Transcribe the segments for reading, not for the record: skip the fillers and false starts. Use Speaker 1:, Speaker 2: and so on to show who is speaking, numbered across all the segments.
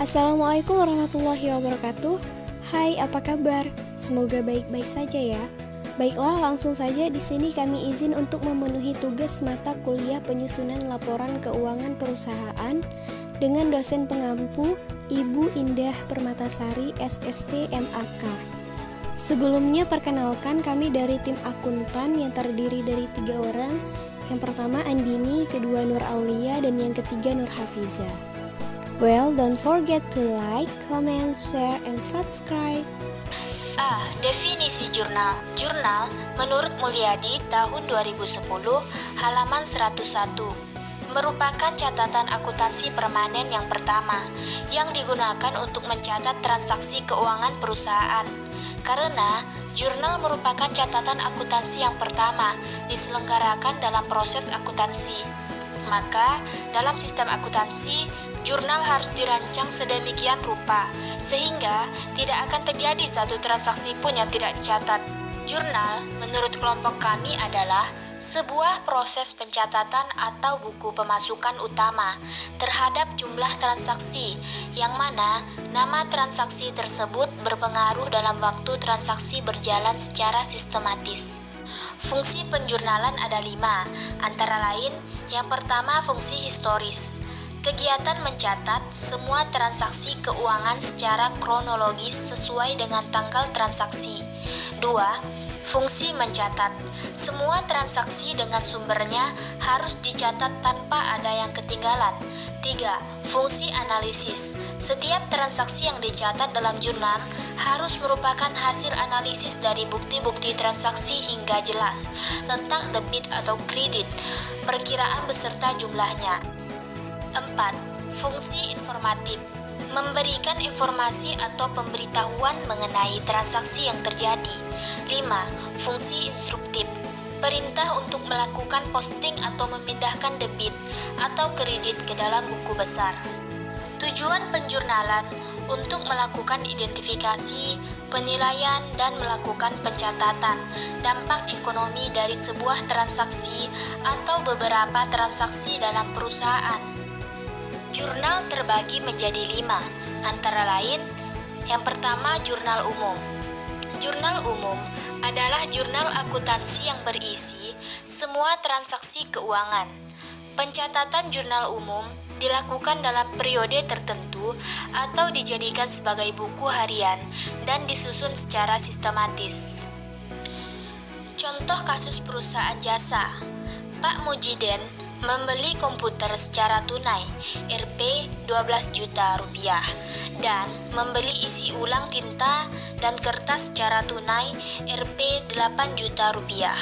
Speaker 1: Assalamualaikum warahmatullahi wabarakatuh. Hai, apa kabar? Semoga baik-baik saja ya. Baiklah, langsung saja di sini kami izin untuk memenuhi tugas mata kuliah penyusunan laporan keuangan perusahaan dengan dosen pengampu Ibu Indah Permatasari SST MAK. Sebelumnya perkenalkan, kami dari tim akuntan yang terdiri dari 3 orang. Yang pertama Andini, kedua Nur Aulia, dan yang ketiga Nur Hafiza. Well, don't forget to like, comment, share, and subscribe.
Speaker 2: Definisi jurnal. Jurnal menurut Mulyadi tahun 2010 halaman 101 merupakan catatan akuntansi permanen yang pertama yang digunakan untuk mencatat transaksi keuangan perusahaan. Karena jurnal merupakan catatan akuntansi yang pertama diselenggarakan dalam proses akuntansi, maka dalam sistem akuntansi jurnal harus dirancang sedemikian rupa sehingga tidak akan terjadi satu transaksi pun yang tidak dicatat. Jurnal menurut kelompok kami adalah sebuah proses pencatatan atau buku pemasukan utama terhadap jumlah transaksi yang mana nama transaksi tersebut berpengaruh dalam waktu transaksi berjalan secara sistematis. Fungsi penjurnalan ada 5, antara lain yang pertama fungsi historis. Kegiatan mencatat semua transaksi keuangan secara kronologis sesuai dengan tanggal transaksi. 2. Fungsi mencatat. Semua transaksi dengan sumbernya harus dicatat tanpa ada yang ketinggalan. 3. Fungsi analisis. Setiap transaksi yang dicatat dalam jurnal harus merupakan hasil analisis dari bukti-bukti transaksi hingga jelas letak debit atau kredit, perkiraan beserta jumlahnya. 4. Fungsi informatif. Memberikan informasi atau pemberitahuan mengenai transaksi yang terjadi. 5. Fungsi instruktif. Perintah untuk melakukan posting atau memindahkan debit atau kredit ke dalam buku besar. Tujuan penjurnalan untuk melakukan identifikasi, penilaian, dan melakukan pencatatan dampak ekonomi dari sebuah transaksi atau beberapa transaksi dalam perusahaan. Jurnal terbagi menjadi 5, antara lain yang pertama jurnal umum. Jurnal umum adalah jurnal akuntansi yang berisi semua transaksi keuangan. Pencatatan jurnal umum dilakukan dalam periode tertentu atau dijadikan sebagai buku harian dan disusun secara sistematis. Contoh kasus perusahaan jasa. Pak Mujiden membeli komputer secara tunai Rp 12 juta rupiah dan membeli isi ulang tinta dan kertas secara tunai Rp 8 juta rupiah.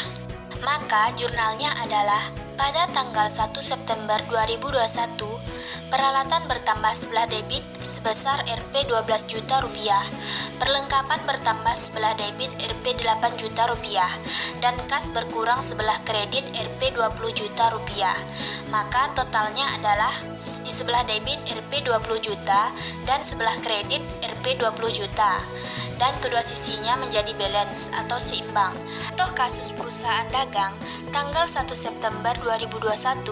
Speaker 2: Maka jurnalnya adalah pada tanggal 1 September 2021 peralatan bertambah sebelah debit sebesar Rp 12 juta rupiah, perlengkapan bertambah sebelah debit Rp 8 juta rupiah, dan kas berkurang sebelah kredit Rp 20 juta rupiah. Maka totalnya adalah di sebelah debit Rp 20 juta dan sebelah kredit Rp 20 juta. Dan kedua sisinya menjadi balance atau seimbang. Contoh kasus perusahaan dagang, tanggal 1 September 2021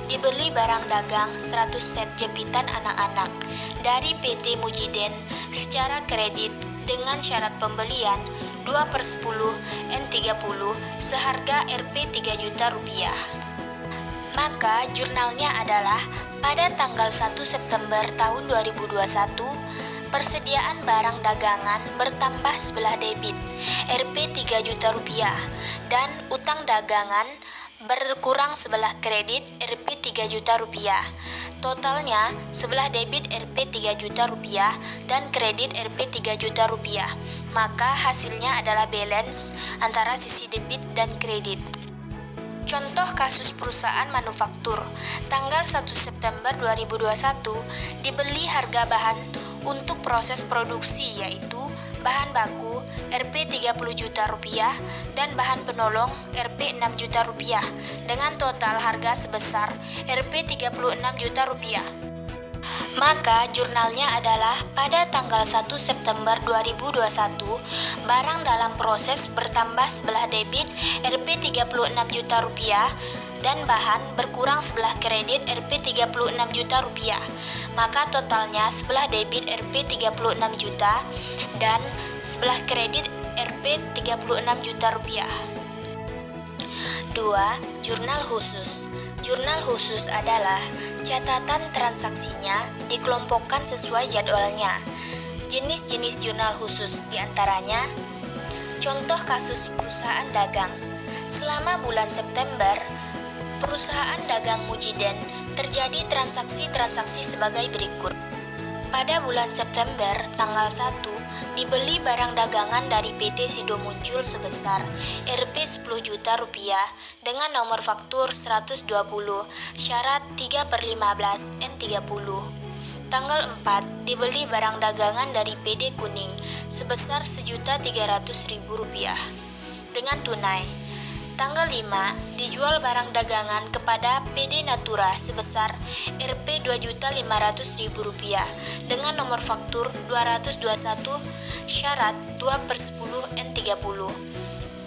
Speaker 2: dibeli barang dagang 100 set jepitan anak-anak dari PT Mujiden secara kredit dengan syarat pembelian 2/10 N30 seharga Rp 3 juta rupiah. Maka jurnalnya adalah pada tanggal 1 September tahun 2021 persediaan barang dagangan bertambah sebelah debit Rp 3 juta rupiah dan utang dagangan berkurang sebelah kredit Rp 3 juta rupiah. Totalnya sebelah debit Rp 3 juta rupiah dan kredit Rp 3 juta rupiah. Maka hasilnya adalah balance antara sisi debit dan kredit. Contoh kasus perusahaan manufaktur, tanggal 1 September 2021 dibeli harga bahan untuk proses produksi yaitu bahan baku Rp 30 juta rupiah dan bahan penolong Rp 6 juta rupiah dengan total harga sebesar Rp 36 juta rupiah. Maka jurnalnya adalah pada tanggal 1 September 2021 barang dalam proses bertambah sebelah debit Rp 36 juta rupiah dan bahan berkurang sebelah kredit Rp 36 juta rupiah. Maka totalnya sebelah debit Rp 36 juta dan sebelah kredit Rp 36 juta rupiah. 2. Jurnal khusus. Jurnal khusus adalah catatan transaksinya dikelompokkan sesuai jadwalnya. Jenis-jenis jurnal khusus diantaranya: contoh kasus perusahaan dagang. Selama bulan September, perusahaan dagang Mujiden terjadi transaksi-transaksi sebagai berikut. Pada bulan September, tanggal 1, dibeli barang dagangan dari PT Sido Muncul sebesar Rp 10 juta rupiah dengan nomor faktur 120, syarat 3/15 N30. Tanggal 4, dibeli barang dagangan dari PD Kuning sebesar Rp1.300.000 dengan tunai. Tanggal 5, dijual barang dagangan kepada PD Natura sebesar Rp 2.500.000 dengan nomor faktur 221, syarat 2/10 N30.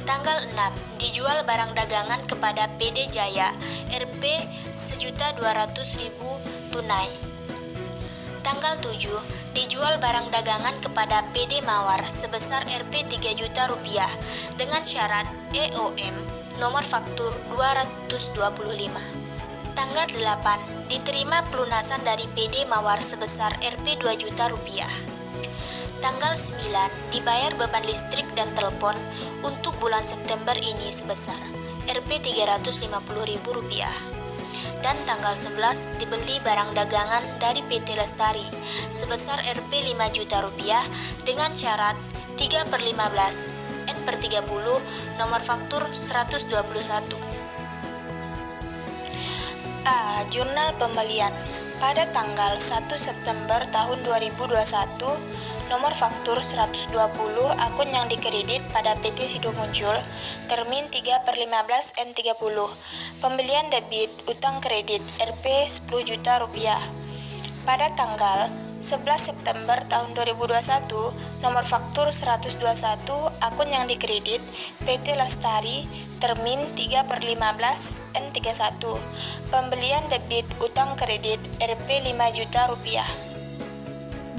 Speaker 2: Tanggal 6, dijual barang dagangan kepada PD Jaya Rp 1.200.000 tunai. Tanggal 7, dijual barang dagangan kepada PD Mawar sebesar Rp 3 juta dengan syarat EOM nomor faktur 225. Tanggal 8, diterima pelunasan dari PD Mawar sebesar Rp 2 juta. Tanggal 9, dibayar beban listrik dan telepon untuk bulan September ini sebesar Rp 350.000. Dan tanggal 11, dibeli barang dagangan dari PT Lestari sebesar Rp 5 juta dengan syarat 3/15 N/30 nomor faktur 121. A. Jurnal pembelian. Pada tanggal 1 September tahun 2021, nomor faktur 120 akun yang dikredit pada PT Sido Muncul, termin 3/15 N30. Pembelian debit utang kredit Rp 10 juta. Pada tanggal 11 September tahun 2021, nomor faktur 121 akun yang dikredit PT Lestari, termin 3/15 N31. Pembelian debit utang kredit Rp 5 juta.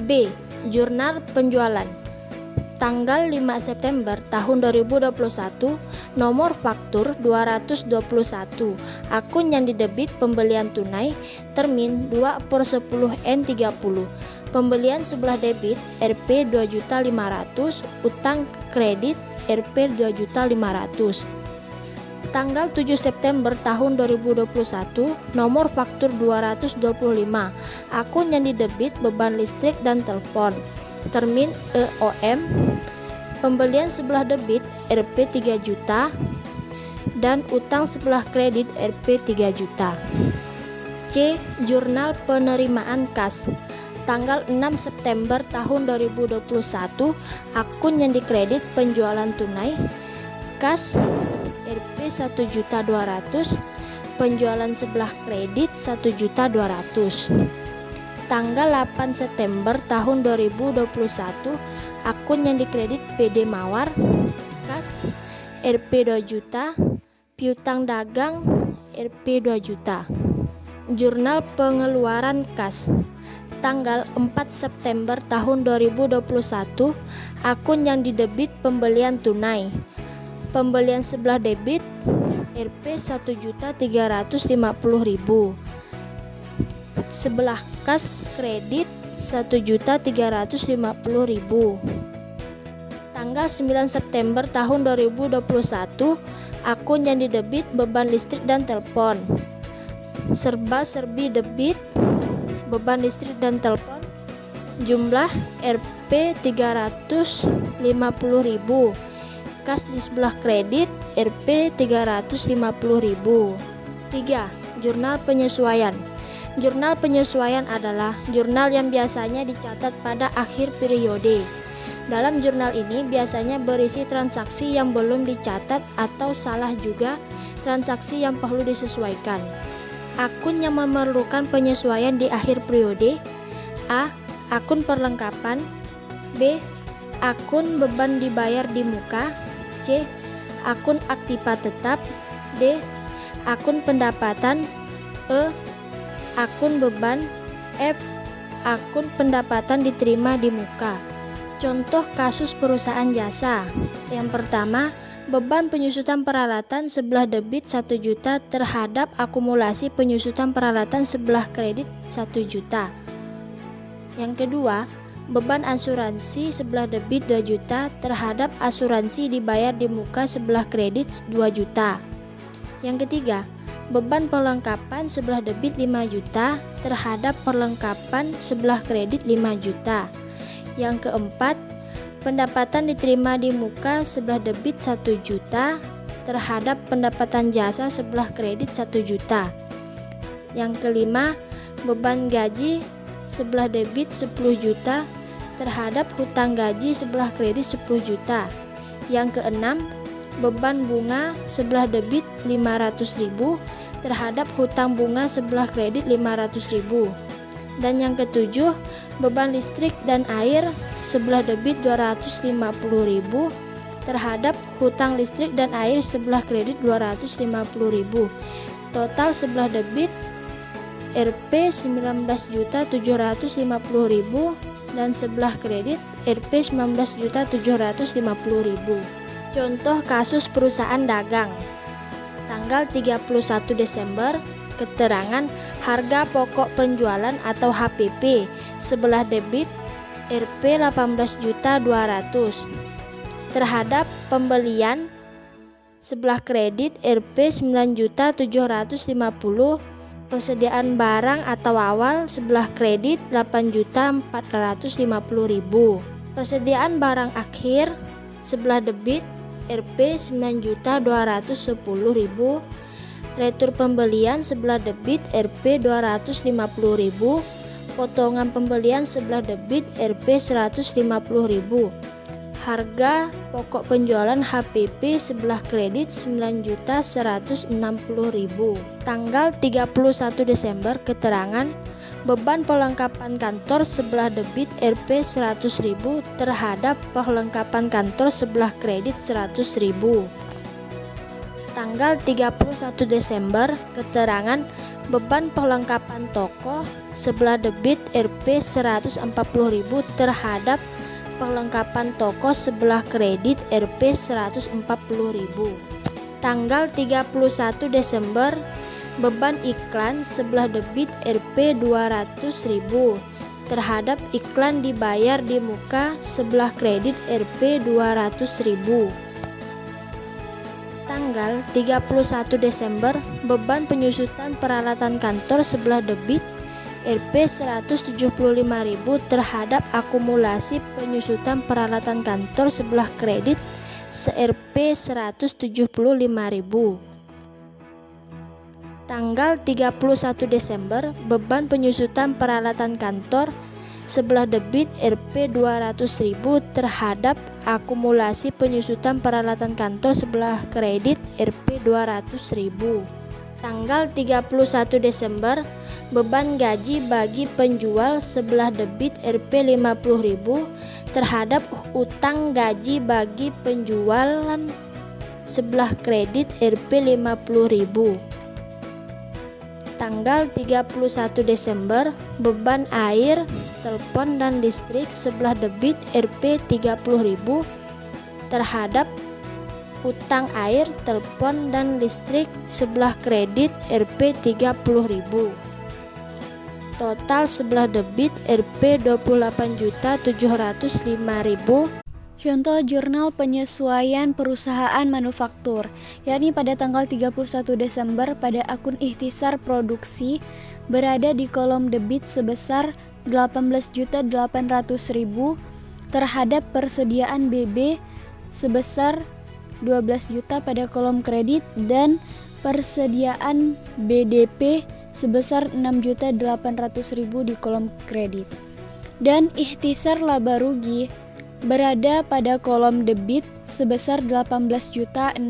Speaker 3: B. Jurnal penjualan. Tanggal 5 September tahun 2021, nomor faktur 221, akun yang didebit pembelian tunai, termin 2/10 N30. Pembelian sebelah debit Rp 2.500.000, utang kredit Rp 2.500.000. Tanggal 7 September tahun 2021, nomor faktur 225, akun yang didebit beban listrik dan telepon, termin EOM. Pembelian sebelah debit Rp 3 juta dan utang sebelah kredit Rp 3 juta. C. Jurnal penerimaan kas. Tanggal 6 September tahun 2021, akun yang dikredit penjualan tunai kas Rp 1.200.000, penjualan sebelah kredit Rp1.200.000. Tanggal 8 September tahun 2021, akun yang dikredit PD Mawar kas Rp 2 juta, piutang dagang Rp 2 juta. Jurnal pengeluaran kas. Tanggal 4 September tahun 2021, akun yang didebit pembelian tunai. Pembelian sebelah debit Rp 1.350.000. Sebelah kas kredit Rp1.350.000. Tanggal 9 September tahun 2021, akun yang didebit beban listrik dan telepon. Serba-serbi debit beban listrik dan telepon jumlah Rp 350.000. Kas di sebelah kredit Rp 350.000. 3. Jurnal penyesuaian. Jurnal penyesuaian adalah jurnal yang biasanya dicatat pada akhir periode. Dalam jurnal ini biasanya berisi transaksi yang belum dicatat atau salah juga transaksi yang perlu disesuaikan. Akun yang memerlukan penyesuaian di akhir periode: A. Akun perlengkapan. B. Akun beban dibayar di muka. C. Akun aktiva tetap. D. akun pendapatan, E. akun beban, F. akun pendapatan diterima di muka. Contoh kasus perusahaan jasa. Yang pertama, beban penyusutan peralatan sebelah debit 1 juta terhadap akumulasi penyusutan peralatan sebelah kredit 1 juta. Yang kedua, beban asuransi sebelah debit 2 juta terhadap asuransi dibayar di muka sebelah kredit 2 juta. Yang ketiga, beban perlengkapan sebelah debit 5 juta terhadap perlengkapan sebelah kredit 5 juta. Yang keempat, pendapatan diterima di muka sebelah debit 1 juta terhadap pendapatan jasa sebelah kredit 1 juta. Yang kelima, beban gaji sebelah debit 10 juta terhadap hutang gaji sebelah kredit 10 juta. Yang keenam, beban bunga sebelah debit 500.000 terhadap hutang bunga sebelah kredit 500.000. Dan yang ketujuh, beban listrik dan air sebelah debit 250.000 terhadap hutang listrik dan air sebelah kredit 250.000. Total sebelah debit Rp 19.750.000 dan sebelah kredit Rp 19.750.000. Contoh kasus perusahaan dagang. Tanggal 31 Desember, keterangan harga pokok penjualan atau HPP sebelah debit Rp 18.200.000 terhadap pembelian sebelah kredit Rp 9.750.000, persediaan barang atau awal sebelah kredit 8.450.000, persediaan barang akhir sebelah debit Rp 9.210.000, retur pembelian sebelah debit Rp 250.000, potongan pembelian sebelah debit Rp 150.000. Harga pokok penjualan HPP sebelah kredit 9.160.000. Tanggal 31 Desember, keterangan beban perlengkapan kantor sebelah debit Rp 100.000 terhadap perlengkapan kantor sebelah kredit 100.000. Tanggal 31 Desember, keterangan beban perlengkapan toko sebelah debit Rp 140.000 terhadap perlengkapan toko sebelah kredit Rp 140.000. Tanggal 31 Desember, beban iklan sebelah debit Rp 200.000 terhadap iklan dibayar di muka sebelah kredit Rp 200.000. Tanggal 31 Desember, beban penyusutan peralatan kantor sebelah debit Rp 175.000 terhadap akumulasi penyusutan peralatan kantor sebelah kredit Rp 175.000. Tanggal 31 Desember, beban penyusutan peralatan kantor sebelah debit Rp 200.000 terhadap akumulasi penyusutan peralatan kantor sebelah kredit Rp 200.000. Tanggal 31 Desember, beban gaji bagi penjual sebelah debit Rp 50.000 terhadap utang gaji bagi penjualan sebelah kredit Rp 50.000. Tanggal 31 Desember, beban air, telepon dan listrik sebelah debit Rp 30.000 terhadap utang air, telepon dan listrik sebelah kredit Rp 30.000. Total sebelah debit Rp 28.705.000.
Speaker 1: Contoh jurnal penyesuaian perusahaan manufaktur, yakni pada tanggal 31 Desember pada akun ikhtisar produksi berada di kolom debit sebesar 18.800.000 terhadap persediaan BB sebesar 12 juta pada kolom kredit dan persediaan BDP sebesar 6.800.000 di kolom kredit. Dan ikhtisar laba rugi berada pada kolom debit sebesar 18.600.000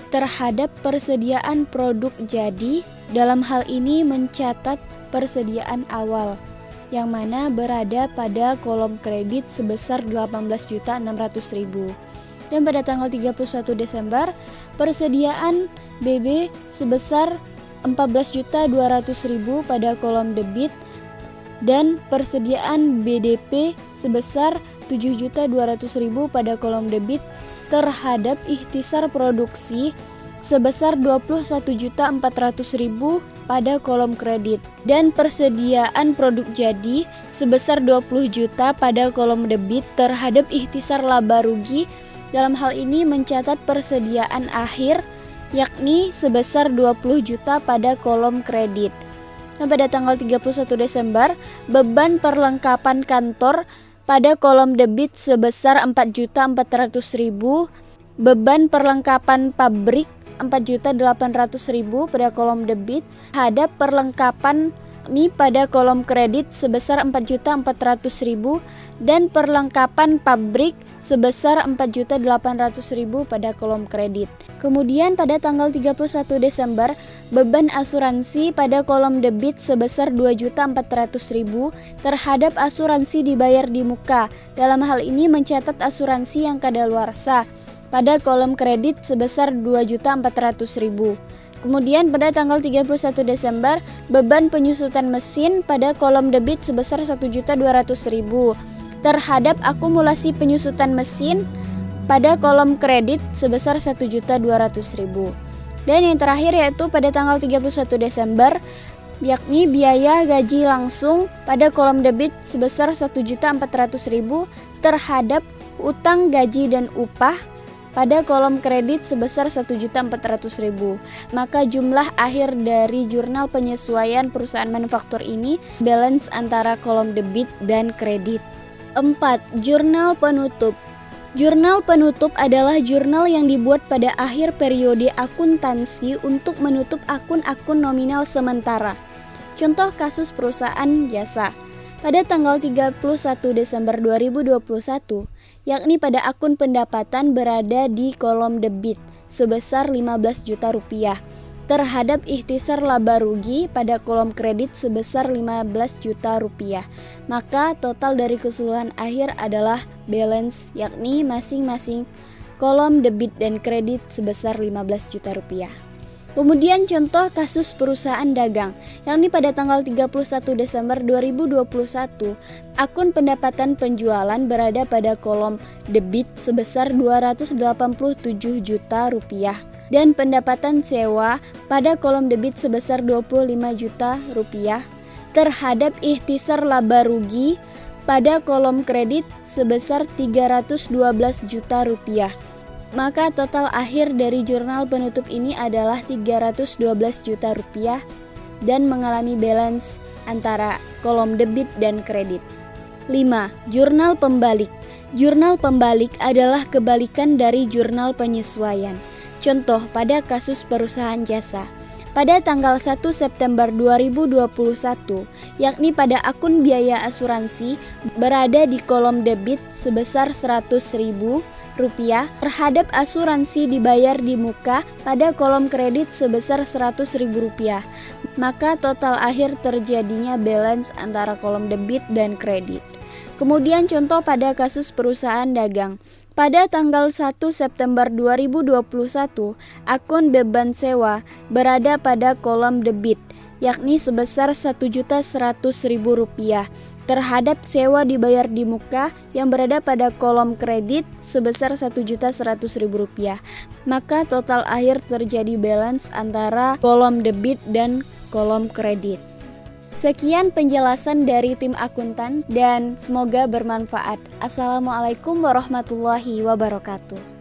Speaker 1: terhadap persediaan produk jadi, dalam hal ini mencatat persediaan awal yang mana berada pada kolom kredit sebesar 18.600.000. Dan pada tanggal 31 Desember, persediaan BB sebesar 14.200.000 pada kolom debit dan persediaan BDP sebesar 7.200.000 pada kolom debit terhadap ikhtisar produksi sebesar 21.400.000 pada kolom kredit dan persediaan produk jadi sebesar 20 juta pada kolom debit terhadap ikhtisar laba rugi. Dalam hal ini mencatat persediaan akhir yakni sebesar 20 juta pada kolom kredit. Nah, pada tanggal 31 Desember, beban perlengkapan kantor pada kolom debit sebesar 4.400.000, beban perlengkapan pabrik 4.800.000 pada kolom debit, terhadap perlengkapan ini pada kolom kredit sebesar 4.400.000 dan perlengkapan pabrik sebesar 4.800.000 pada kolom kredit. Kemudian pada tanggal 31 Desember, beban asuransi pada kolom debit sebesar 2.400.000 terhadap asuransi dibayar di muka. Dalam hal ini mencatat asuransi yang kadaluarsa pada kolom kredit sebesar 2.400.000. Kemudian pada tanggal 31 Desember, beban penyusutan mesin pada kolom debit sebesar 1.200.000 terhadap akumulasi penyusutan mesin pada kolom kredit sebesar 1.200.000. Dan yang terakhir yaitu pada tanggal 31 Desember yakni biaya gaji langsung pada kolom debit sebesar 1.400.000 terhadap utang gaji dan upah pada kolom kredit sebesar 1.400.000. Maka jumlah akhir dari jurnal penyesuaian perusahaan manufaktur ini balance antara kolom debit dan kredit. 4. Jurnal penutup. Jurnal penutup adalah jurnal yang dibuat pada akhir periode akuntansi untuk menutup akun-akun nominal sementara. Contoh kasus perusahaan jasa. Pada tanggal 31 Desember 2021, yakni pada akun pendapatan berada di kolom debit sebesar 15 juta rupiah terhadap ikhtisar laba rugi pada kolom kredit sebesar 15 juta rupiah. Maka total dari keseluruhan akhir adalah balance yakni masing-masing kolom debit dan kredit sebesar 15 juta rupiah. Kemudian contoh kasus perusahaan dagang, yakni pada tanggal 31 Desember 2021, akun pendapatan penjualan berada pada kolom debit sebesar 287 juta rupiah dan pendapatan sewa pada kolom debit sebesar 25 juta rupiah terhadap ikhtisar laba rugi pada kolom kredit sebesar 312 juta rupiah. Maka total akhir dari jurnal penutup ini adalah 312 juta rupiah dan mengalami balance antara kolom debit dan kredit. 5. Jurnal pembalik. Jurnal pembalik adalah kebalikan dari jurnal penyesuaian. Contoh pada kasus perusahaan jasa. Pada tanggal 1 September 2021, yakni pada akun biaya asuransi berada di kolom debit sebesar Rp100.000 terhadap asuransi dibayar di muka pada kolom kredit sebesar Rp100.000. Maka total akhir terjadinya balance antara kolom debit dan kredit. Kemudian contoh pada kasus perusahaan dagang. Pada tanggal 1 September 2021, akun beban sewa berada pada kolom debit, yakni sebesar Rp1.100.000 terhadap sewa dibayar di muka yang berada pada kolom kredit sebesar Rp1.100.000. Maka total akhir terjadi balance antara kolom debit dan kolom kredit. Sekian penjelasan dari tim akuntan dan semoga bermanfaat. Assalamualaikum warahmatullahi wabarakatuh.